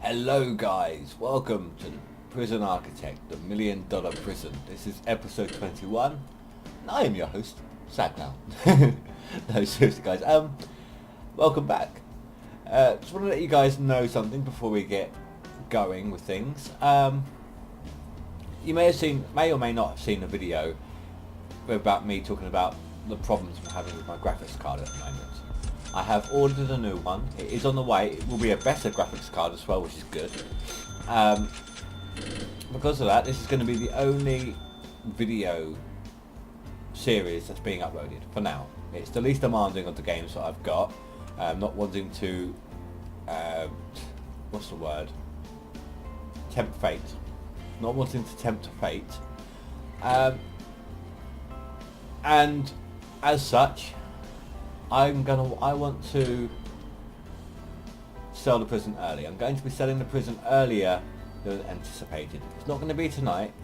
Hello guys, welcome to the Prison Architect, the $1 Million Prison. This is episode 21, and I am your host, Sagnow. No, seriously guys, welcome back. Just want to let you guys know something before we get going with things. You may or may not have seen a video about me talking about the problems I'm having with my graphics card at the moment. I have ordered a new one. It is on the way. It will be a better graphics card as well, which is good. Because of that, this is going to be the only video series that's being uploaded for now. It's the least demanding of the games that I've got. Not wanting to, what's the word? Tempt fate. Not wanting to tempt fate. And as such, I want to sell the prison early. I'm going to be selling the prison earlier than anticipated. It's not going to be tonight.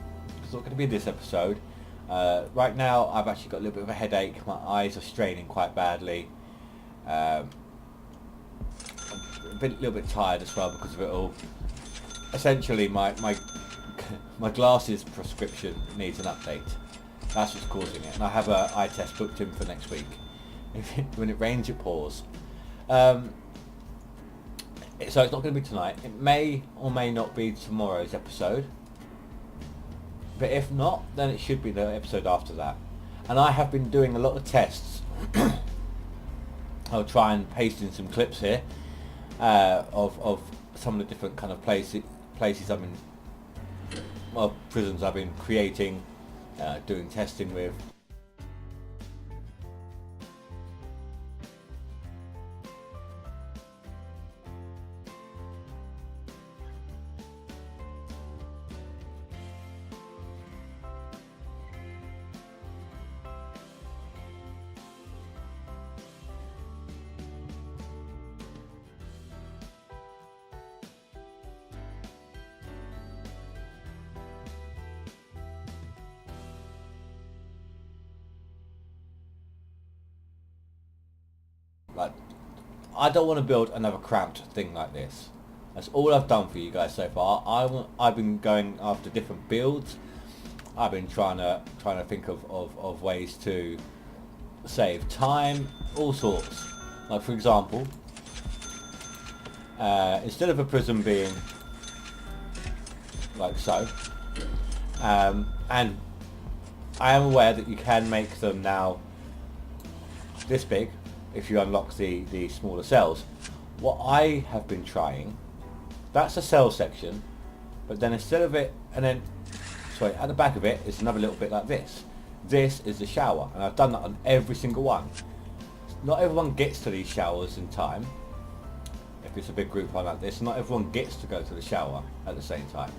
It's not going to be this episode. Right now, I've actually got a little bit of a headache. My eyes are straining quite badly. I'm a little bit tired as well because of it all. Essentially, my glasses prescription needs an update. That's what's causing it. And I have an eye test booked in for next week. When it rains, it pours. So it's not going to be tonight. It may or may not be tomorrow's episode. But if not, then it should be the episode after that. And I have been doing a lot of tests. I'll try and paste in some clips here of some of the different kind of places I've been, prisons I've been creating, doing testing with. Like, I don't want to build another cramped thing like this. That's all I've done for you guys so far. I've been going after different builds. I've been trying to think of ways to save time, all sorts. Like, for example, instead of a prison being like so, and I am aware that you can make them now this big if you unlock the smaller cells. What I have been trying, that's a cell section, but then instead of it, at the back of it is another little bit like this. This is the shower, and I've done that on every single one. Not everyone gets to these showers in time. If it's a big group like this, not everyone gets to go to the shower at the same time.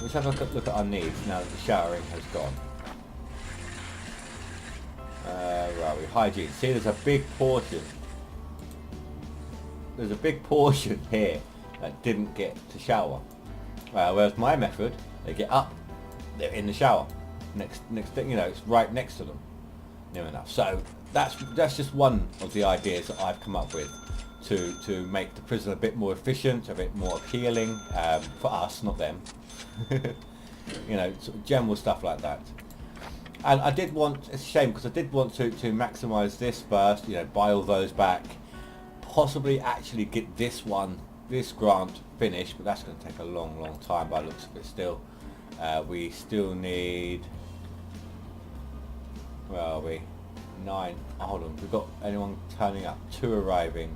Let's have a look at our needs now that the showering has gone. Where are we? Hygiene. See, there's a big portion. There's a big portion here that didn't get to shower. Whereas my method, they get up, they're in the shower. Next thing you know, it's right next to them. Near enough. So that's just one of the ideas that I've come up with to make the prison a bit more efficient, a bit more appealing for us, not them. Sort of general stuff like that. And I did want, it's a shame because I did want to maximise this first, buy all those back, possibly actually get this grant finished, but that's going to take a long time by the looks of it still. We still need, where are we? 9, hold on, we've got anyone turning up, 2 arriving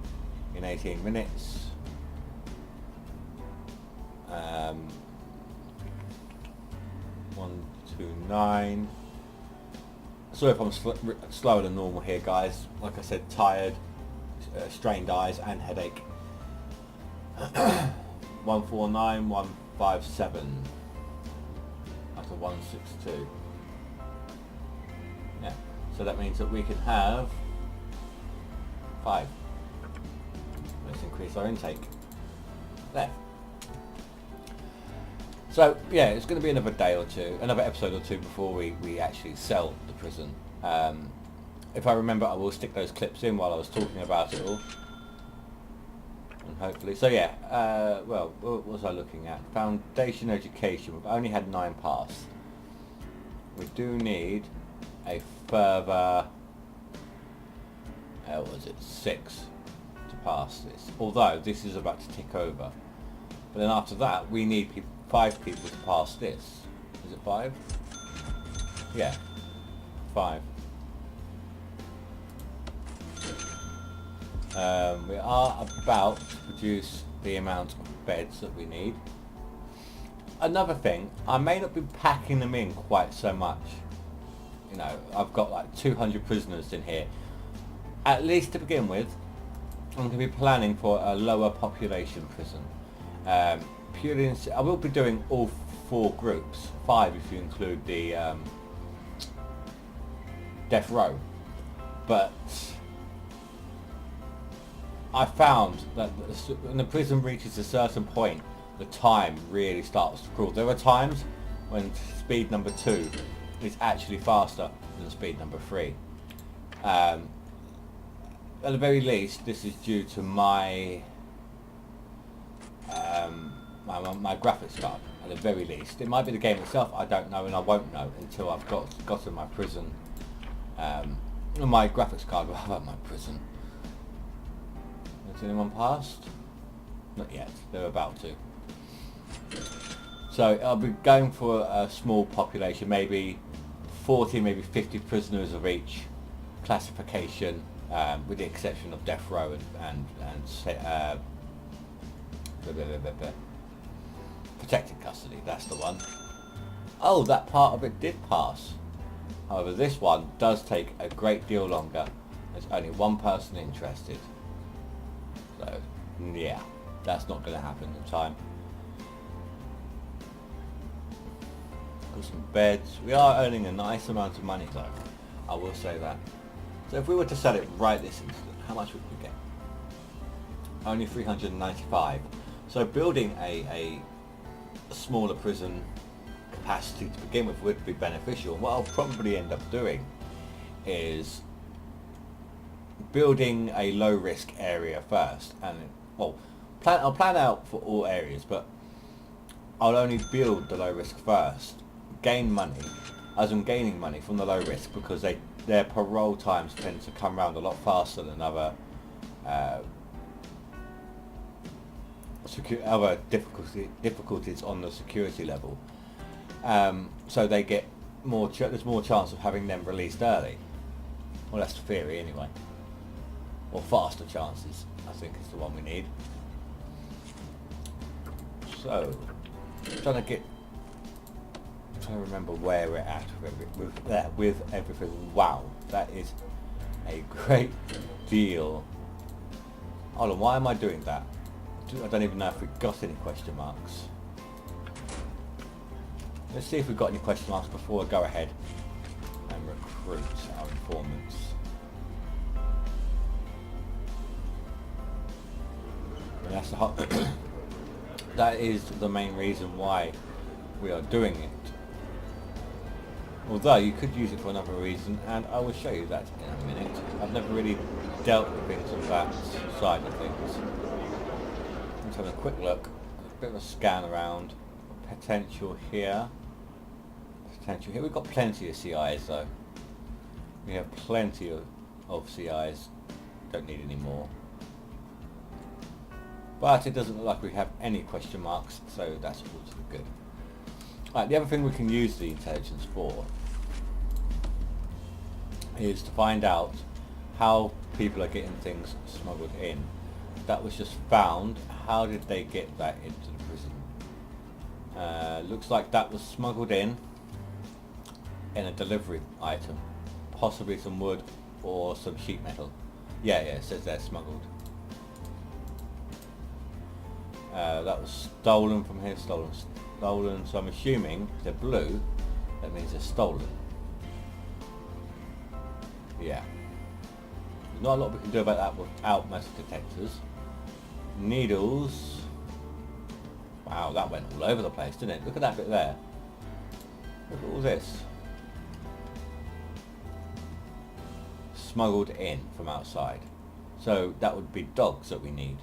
in 18 minutes. 1, 2, 9. Sorry if I'm slower than normal here, guys. Like I said, tired, strained eyes and headache. 149, 157. That's a 162. Yeah. So that means that we can have 5. Let's increase our intake. There. So yeah, it's going to be another day or two, another episode or two before we actually sell the prison. If I remember, I will stick those clips in while I was talking about it all. And hopefully, so yeah, well, what was I looking at? Foundation education, we've only had 9 pass. We do need a further, what was it, 6 to pass this. Although this is about to tick over. But then after that, we need 5 people to pass this. Is it 5? Yeah, 5. We are about to produce the amount of beds that we need. Another thing, I may not be packing them in quite so much. You know, I've got like 200 prisoners in here. At least to begin with, I'm going to be planning for a lower population prison. Purely, I will be doing all 4 groups, 5 if you include the death row. But I found that when the prison reaches a certain point, the time really starts to crawl. There are times when speed number 2 is actually faster than speed number 3. At the very least, this is due to my my graphics card. At the very least, it might be the game itself. I don't know, and I won't know until I've gotten my prison, my graphics card. Rather, my prison. Has anyone passed? Not yet. They're about to. So I'll be going for a small population, maybe 40, maybe 50 prisoners of each classification, with the exception of death row and protected custody. That's the one. Oh, that part of it did pass. However, this one does take a great deal longer. There's only one person interested. So, yeah, that's not going to happen in time. Got some beds. We are earning a nice amount of money though, I will say that. So if we were to sell it right this instant, how much would we get? Only 395. So building a smaller prison capacity to begin with would be beneficial. And what I'll probably end up doing is building a low risk area first, and well, I'll plan out for all areas, but I'll only build the low risk first, gain money, as I'm gaining money from the low risk, because their parole times tend to come around a lot faster than other difficulties on the security level. So they get more. There's more chance of having them released early. Well, that's the theory anyway. Or faster chances, I think, is the one we need. So, trying to remember where we're at with everything. Wow, that is a great deal. Hold on, why am I doing that? I don't even know if we've got any question marks. Let's see if we've got any question marks before I go ahead and recruit our informants. And that's that is the main reason why we are doing it. Although you could use it for another reason, and I will show you that in a minute. I've never really dealt with things on that side of things. Let's have a quick look, a bit of a scan around. Potential here. Potential here. We've got plenty of CIs though. We have plenty of CIs. Don't need any more. But it doesn't look like we have any question marks, so that's also good. Right, the other thing we can use the intelligence for is to find out how people are getting things smuggled in. That was just found. How did they get that into the prison? Looks like that was smuggled in a delivery item. Possibly some wood or some sheet metal. Yeah, it says they're smuggled. That was stolen from here, stolen. So I'm assuming they're blue, that means they're stolen. Yeah. There's not a lot we can do about that without metal detectors. Needles. Wow, that went all over the place, didn't it? Look at that bit there. Look at all this. Smuggled in from outside. So that would be dogs that we need.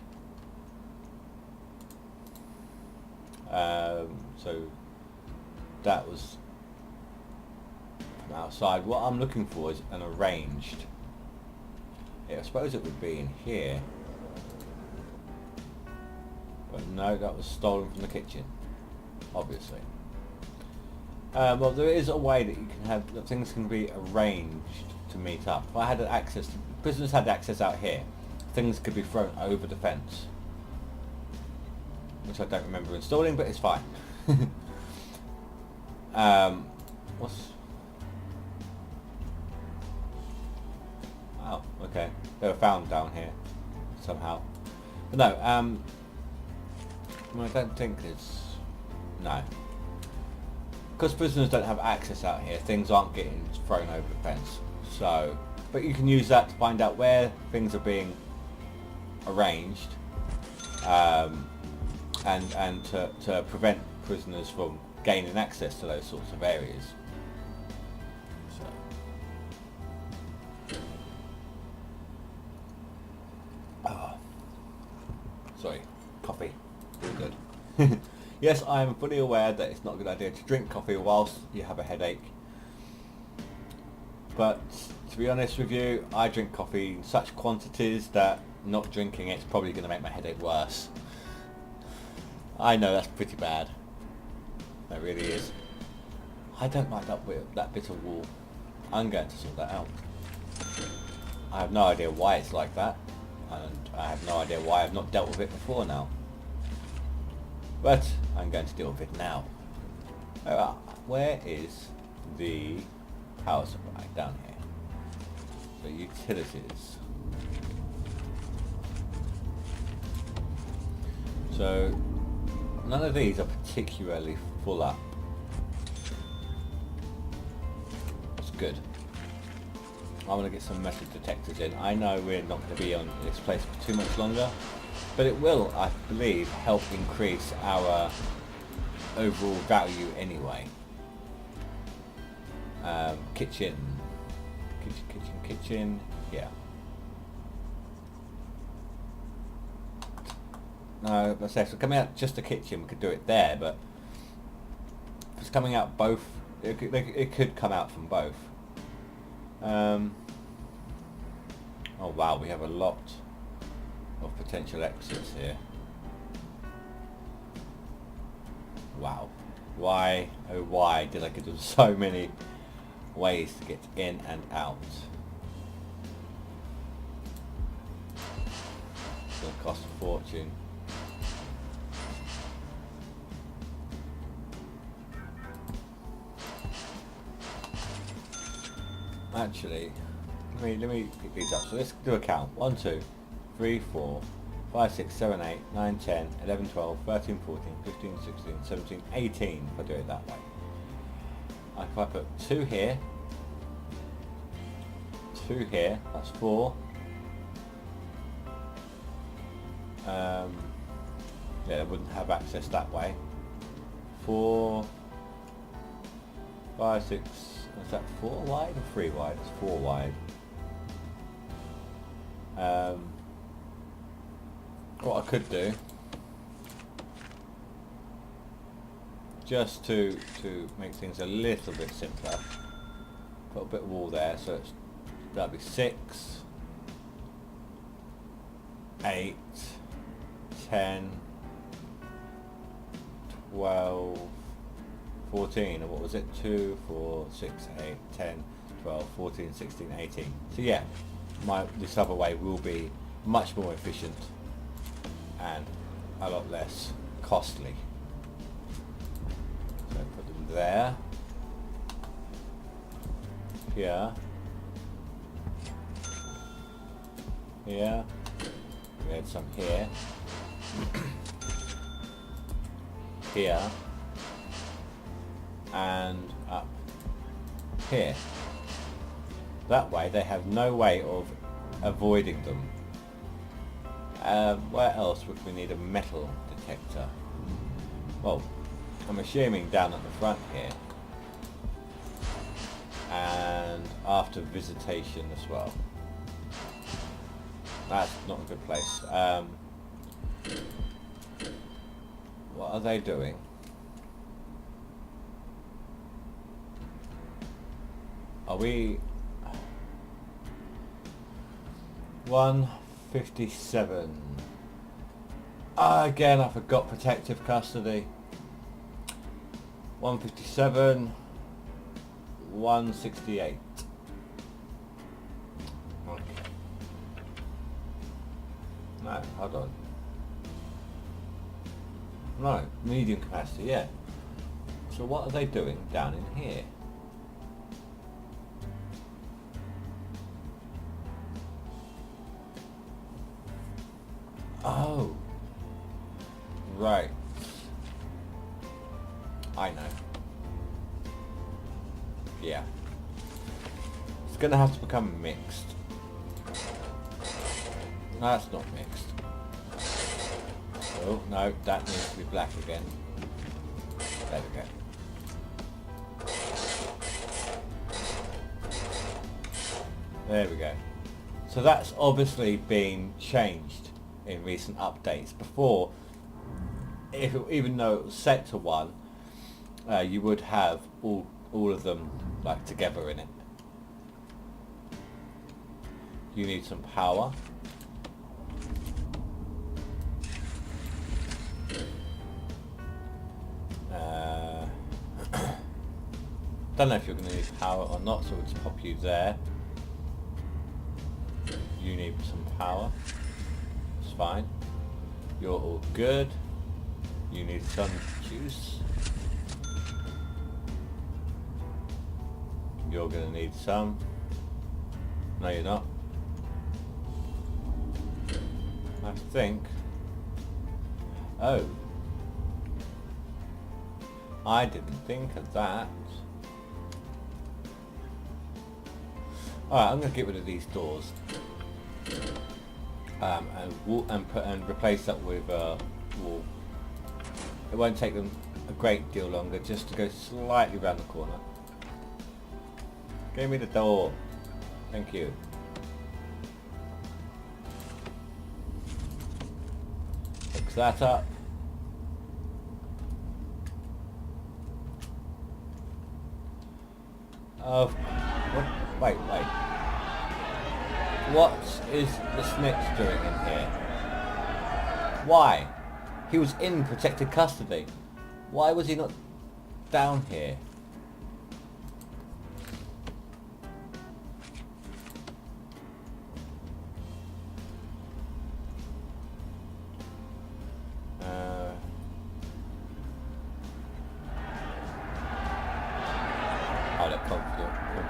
So that was from outside. What I'm looking for is an arranged. Yeah, I suppose it would be in here. But no, that was stolen from the kitchen, obviously. Well, there is a way that you can have, that things can be arranged to meet up. If I had access, prisoners had access out here, things could be thrown over the fence. Which I don't remember installing, but it's fine. What's... Oh, okay. They were found down here, somehow. But no, I don't think it's... No. Because prisoners don't have access out here, things aren't getting thrown over the fence. So, but you can use that to find out where things are being arranged, and to prevent prisoners from gaining access to those sorts of areas. So, oh, sorry, coffee, really good. Yes, I am fully aware that it's not a good idea to drink coffee whilst you have a headache. But to be honest with you, I drink coffee in such quantities that not drinking it's probably going to make my headache worse. I know that's pretty bad. That really is. I don't like that bit of wall. I'm going to sort that out. I have no idea why it's like that, and I have no idea why I've not dealt with it before now. But I'm going to deal with it now. Where is the power supply? Down here. The utilities. So none of these are particularly full up. That's good. I want to get some metal detectors in. I know we're not going to be on this place for too much longer, but it will, I believe, help increase our overall value anyway. Kitchen. Yeah. No, let's say if it's coming out just the kitchen, we could do it there, but if it's coming out both, it could come out from both. Oh wow, we have a lot of potential exits here. Wow. Why, oh why did I give them so many ways to get in and out? It's going to cost a fortune. Actually, let me pick these up. So let's do a count. 1, 2, 3, 4, 5, 6, 7, 8, 9, 10, 11, 12, 13, 14, 15, 16, 17, 18 if I do it that way. If I put 2 here, 2 here, that's 4. Yeah, they wouldn't have access that way. 4, 5, 6, is that 4 wide or 3 wide? It's 4 wide. What I could do, just to make things a little bit simpler, put a bit of wall there, so that'll be 6, 8, 10, 12, 14, and what was it? 2, 4, 6, 8, 10, 12, 14, 16, 18. So yeah, this other way will be much more efficient and a lot less costly. So put them there, here, here, we had some here, here, and up here. That way they have no way of avoiding them. Where else would we need a metal detector? Well, I'm assuming down at the front here, and after visitation as well. That's not a good place. What are they doing? Are we 157? Again, I forgot protective custody. 157, 168. Okay. No, hold on. No, medium capacity, yeah. So what are they doing down in here? Oh. Right. I know. Yeah. It's gonna have to become mixed. No, that's not mixed. Oh, no, that needs to be black again. There we go. There we go. So that's obviously been changed in recent updates. Before, even though it was set to 1, you would have all of them like together in it. You need some power. Don't know if you're going to need power or not, so we'll just pop you there. You need some power. It's fine. You're all good. You need some juice. You're going to need some. No, you're not. I think. Oh. I didn't think of that. Alright, I'm going to get rid of these doors. And replace that with a wall. It won't take them a great deal longer just to go slightly round the corner. Give me the door. Thank you. Fix that up. Wait. What is the snitch doing in here? Why? He was in protected custody. Why was he not down here?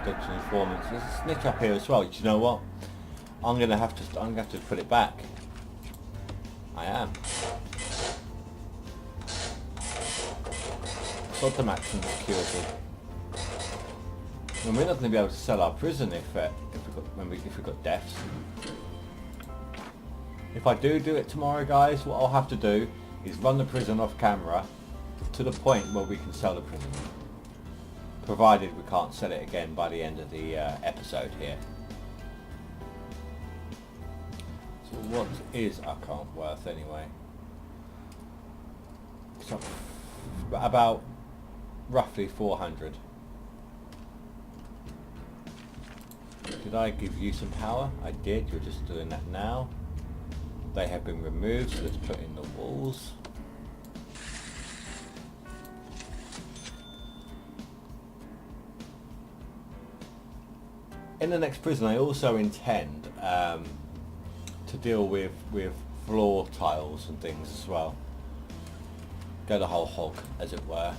Confidential informants. There's a snitch up here as well. Do you know what? I'm gonna have to put it back. I am. Sod the maximum security. And we're not going to be able to sell our prison if we've got deaths. If I do it tomorrow, guys, what I'll have to do is run the prison off camera to the point where we can sell the prison. Provided we can't sell it again by the end of the episode here. So what is our current worth anyway? So about roughly 400. Did I give you some power? I did. You're just doing that now. They have been removed, so let's put in the walls. In the next prison, I also intend to deal with floor tiles and things as well. Go the whole hog, as it were.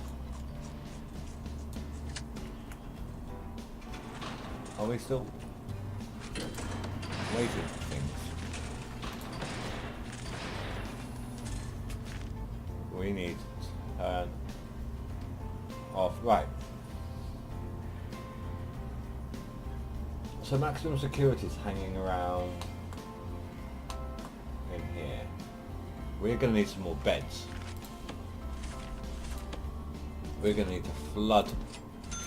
Are we still waiting for things? We need to turn off. Right. So maximum security is hanging around in here. We're going to need some more beds. We're going to need to flood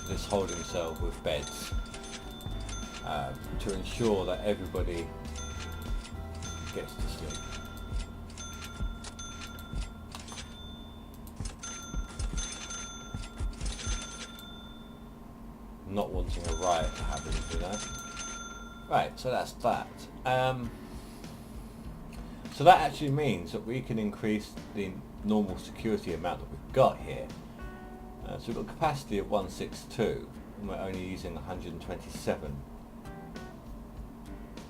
this holding cell with beds to ensure that everybody gets to sleep. not wanting a riot to happen, you know. Right, so that's that. So that actually means that we can increase the normal security amount that we've got here. So we've got capacity of 162 and we're only using 127.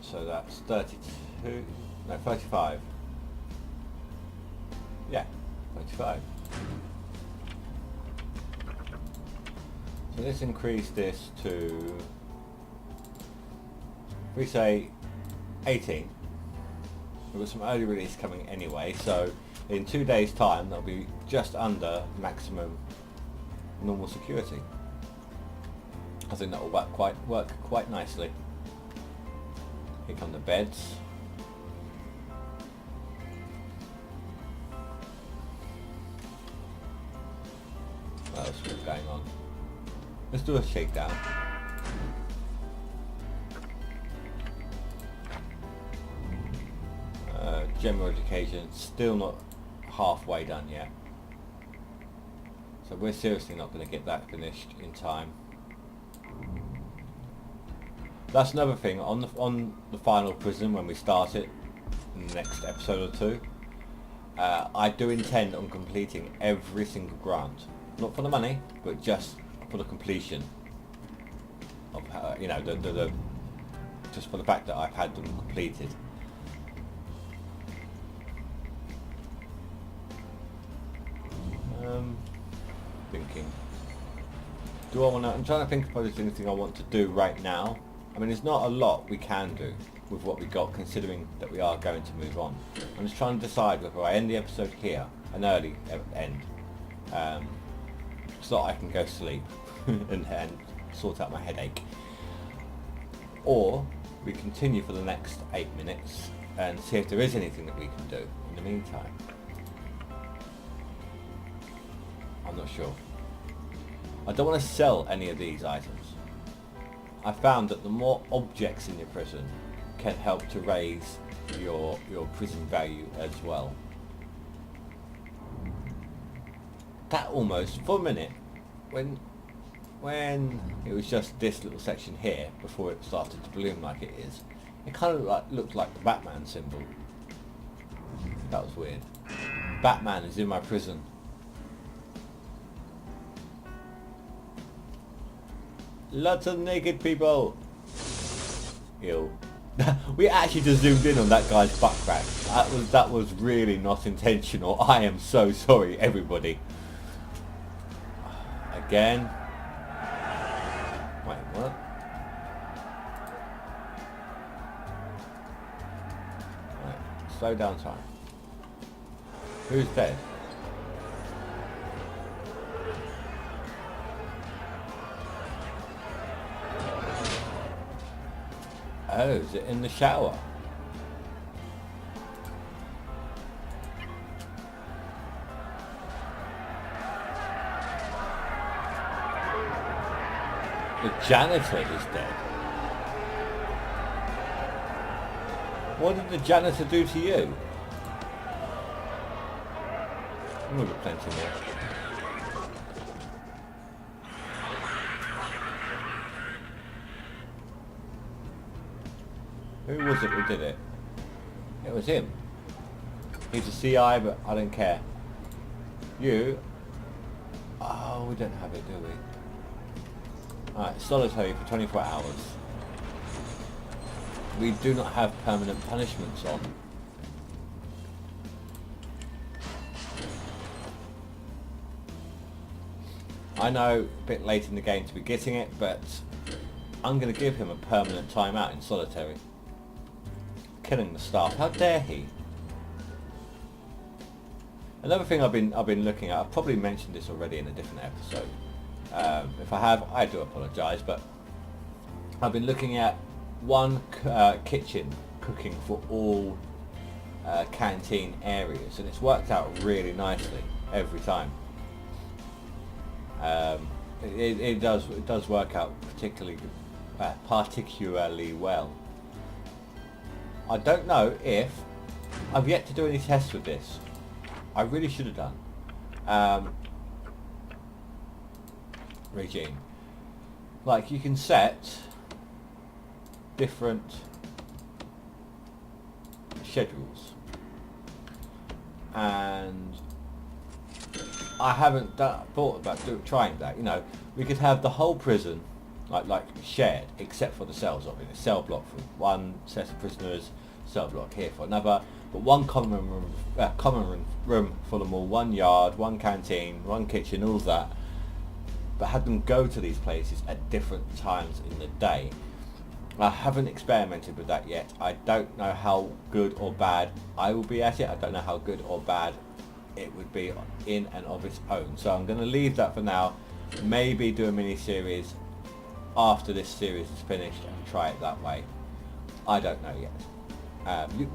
So that's 35. Yeah, 35. So let's increase this to, if we say 18. We've got some early release coming anyway, so in 2 days time that'll be just under maximum normal security. I think that will work quite nicely. Here come the beds. What else is going on? Let's do a shakedown. General education, still not halfway done yet. So we're seriously not going to get that finished in time. That's another thing, on the final prison when we start it, in the next episode or two, I do intend on completing every single grant. Not for the money, but just for the completion of, you know, just for the fact that I've had them completed. Thinking, do I want to? I'm trying to think if there's anything I want to do right now. I mean, there's not a lot we can do with what we got, considering that we are going to move on. I'm just trying to decide whether I end the episode here, an early end, so that I can go sleep and sort out my headache, or we continue for the next 8 minutes and see if there is anything that we can do in the meantime. I'm not sure. I don't want to sell any of these items. I found that the more objects in your prison can help to raise your prison value as well. That almost, for a minute, when it was just this little section here before it started to bloom like it is, it kind of looked like the Batman symbol. That was weird. Batman is in my prison. Lots of naked people. Ew. We actually just zoomed in on that guy's butt crack. That was really not intentional. I am so sorry, everybody. Again. Wait, what? Right, slow down time. Who's dead? Oh, is it in the shower? The janitor is dead. What did the janitor do to you? We'll get plenty more. Who was it who did it? It was him. He's a CI, but I don't care. You? Oh, we don't have it, do we? Alright, solitary for 24 hours. We do not have permanent punishments on. I know, a bit late in the game to be getting it, but I'm going to give him a permanent timeout in solitary. Killing the staff. How dare he? Another thing I've been looking at, I've probably mentioned this already in a different episode. If I have, I do apologise, but I've been looking at one kitchen cooking for all canteen areas, and it's worked out really nicely every time. It does work out particularly well. I don't know if I've yet to do any tests with this. I really should have done. Regime. like you can set different schedules, and I haven't thought about trying that. You know, we could have the whole prison like shared, except for the cells. Obviously, cell block for one set of prisoners, cell block here for another, but one common room for them all, one yard, one canteen, one kitchen, all of that. But have them go to these places at different times in the day. I haven't experimented with that yet. I don't know how good or bad I will be at it. I don't know how good or bad it would be in and of its own. So I'm going to leave that for now. Maybe do a mini-series after this series is finished and try it that way. I don't know yet.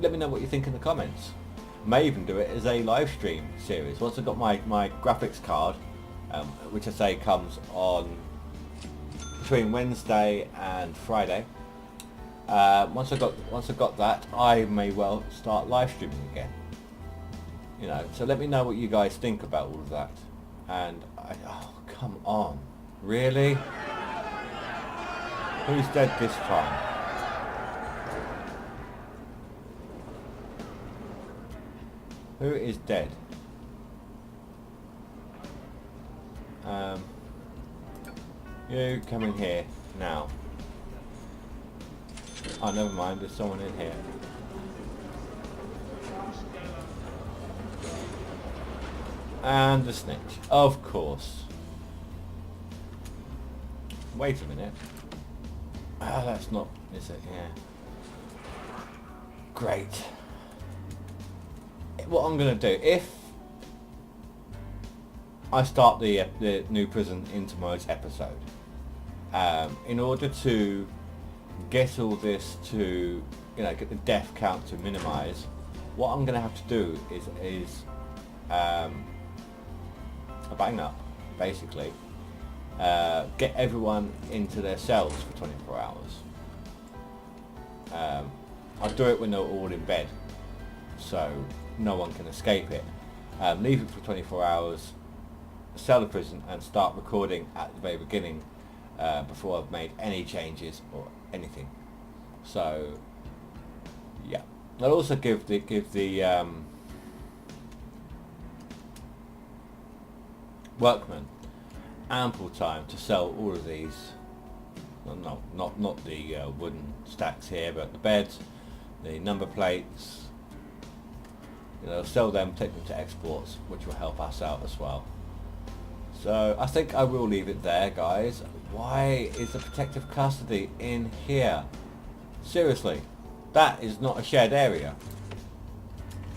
Let me know what you think in the comments. May even do it as a live stream series. Once I've got my graphics card, which I say comes on between Wednesday and Friday. Once I've got that, I may well start live streaming again. You know, so let me know what you guys think about all of that. And oh, come on, really? Who's dead this time? Who is dead? You come in here now. Oh, never mind, there's someone in here. And the snitch, of course. Wait a minute. Ah, that's not, is it? Yeah. Great. What I'm going to do, if I start the new prison in tomorrow's episode, in order to get all this to, you know, get the death count to minimise, what I'm going to have to do is a bang up, basically. Get everyone into their cells for 24 hours. I'll do it when they're all in bed, so no one can escape it. Leave it for 24 hours, sell the prison, and start recording at the very beginning before I've made any changes or anything. So yeah, I'll also give the workmen ample time to sell all of these. Well, no, not the wooden stacks here, but the beds, the number plates. You know, sell them, take them to exports, which will help us out as well. So I think I will leave it there, guys. Why is the protective custody in here? Seriously, that is not a shared area.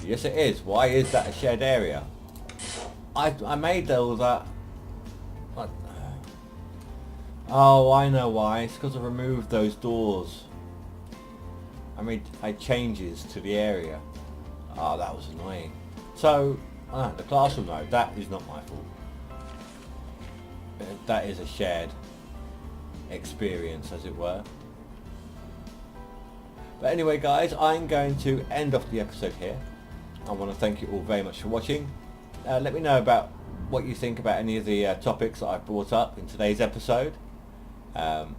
Yes it is. Why is that a shared area? I made all that. Oh, I know why. It's because I removed those doors. I changes to the area. Oh, that was annoying. So, the classroom though, that is not my fault. That is a shared experience, as it were. But anyway, guys, I'm going to end off the episode here. I want to thank you all very much for watching. Let me know about what you think about any of the topics that I've brought up in today's episode. Can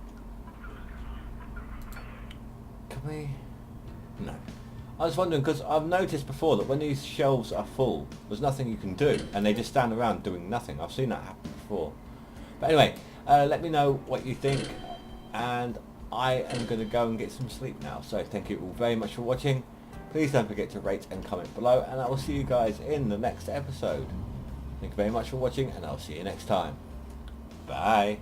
we? No. I was wondering, because I've noticed before that when these shelves are full, there's nothing you can do, and they just stand around doing nothing. I've seen that happen before. But anyway, let me know what you think, and I am going to go and get some sleep now. So thank you all very much for watching. Please don't forget to rate and comment below, and I will see you guys in the next episode. Thank you very much for watching, and I'll see you next time. Bye.